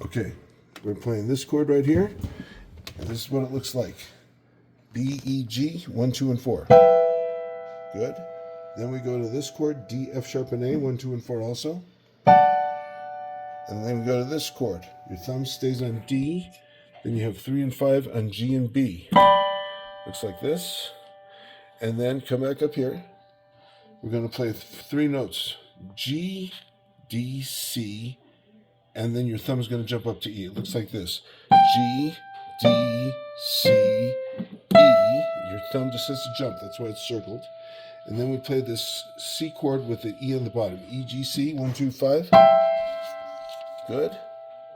Okay, we're playing this chord right here, and this is what it looks like. B, E, G, 1, 2, and 4. Good. Then we go to this chord, D, F sharp, and A, 1, 2, and 4 also. And then we go to this chord. Your thumb stays on D, then you have 3 and 5 on G and B. Looks like this. And then come back up here. We're going to play 3 notes. G, D, C, and then your thumb is going to jump up to E. It looks like this. G, D, C, E. Your thumb just has to jump. That's why it's circled. And then we play this C chord with the E on the bottom. E, G, C, 1, 2, 5. Good.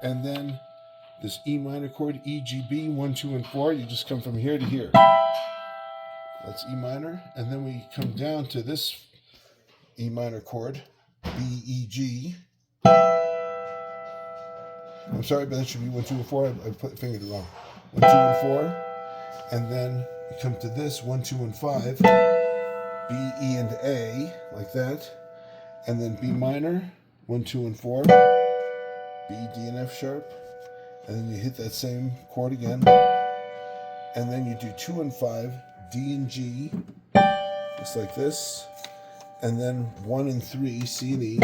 And then this E minor chord, E, G, B, 1, 2, and 4. You just come from here to here. That's E minor. And then we come down to this E minor chord, B, E, G. I'm sorry, but that should be 1, 2, and 4. I put the finger wrong. 1, 2, and 4. And then you come to this 1, 2, and 5. B, E, and A, like that. And then B minor, 1, 2, and 4. B, D, and F sharp. And then you hit that same chord again. And then you do 2 and 5, D and G, just like this. And then 1 and 3, C and E.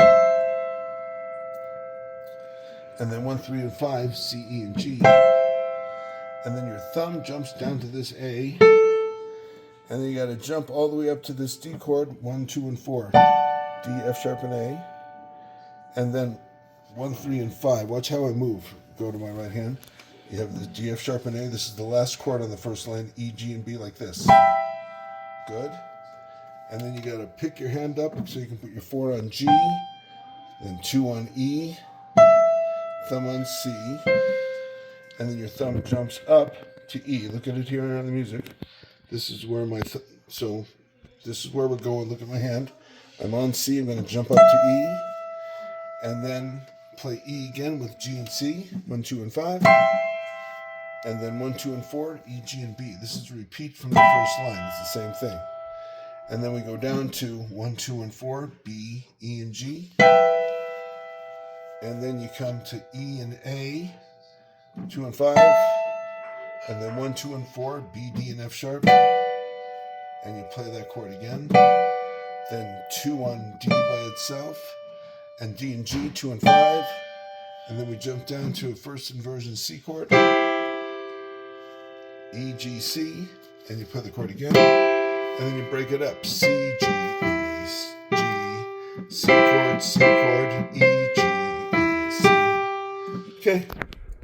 And then 1, 3, and 5, C, E, and G. And then your thumb jumps down to this A. And then you got to jump all the way up to this D chord, 1, 2, and 4. D, F sharp, and A. And then 1, 3, and 5. Watch how I move. Go to my right hand. You have the G, F sharp, and A. This is the last chord on the first line, E, G, and B, like this. Good. And then you got to pick your hand up so you can put your 4 on G, then 2 on E, thumb on C, and then your thumb jumps up to E. Look at it here on the music. This is where so this is where we're going. Look at my hand. I'm on C. I'm going to jump up to E, and then play E again with G and C, 1, 2, and 5, and then 1, 2, and 4, E, G, and B. This is a repeat from the first line. It's the same thing. And then we go down to 1, 2, and 4, B, E, and G. And then you come to E and A, 2 and 5. And then 1, 2, and 4, B, D, and F sharp. And you play that chord again. Then 2 on D by itself. And D and G, 2 and 5. And then we jump down to a first inversion C chord. E, G, C. And you play the chord again. And then you break it up. C, G, E, G, C chord, E, G, E, C. Okay.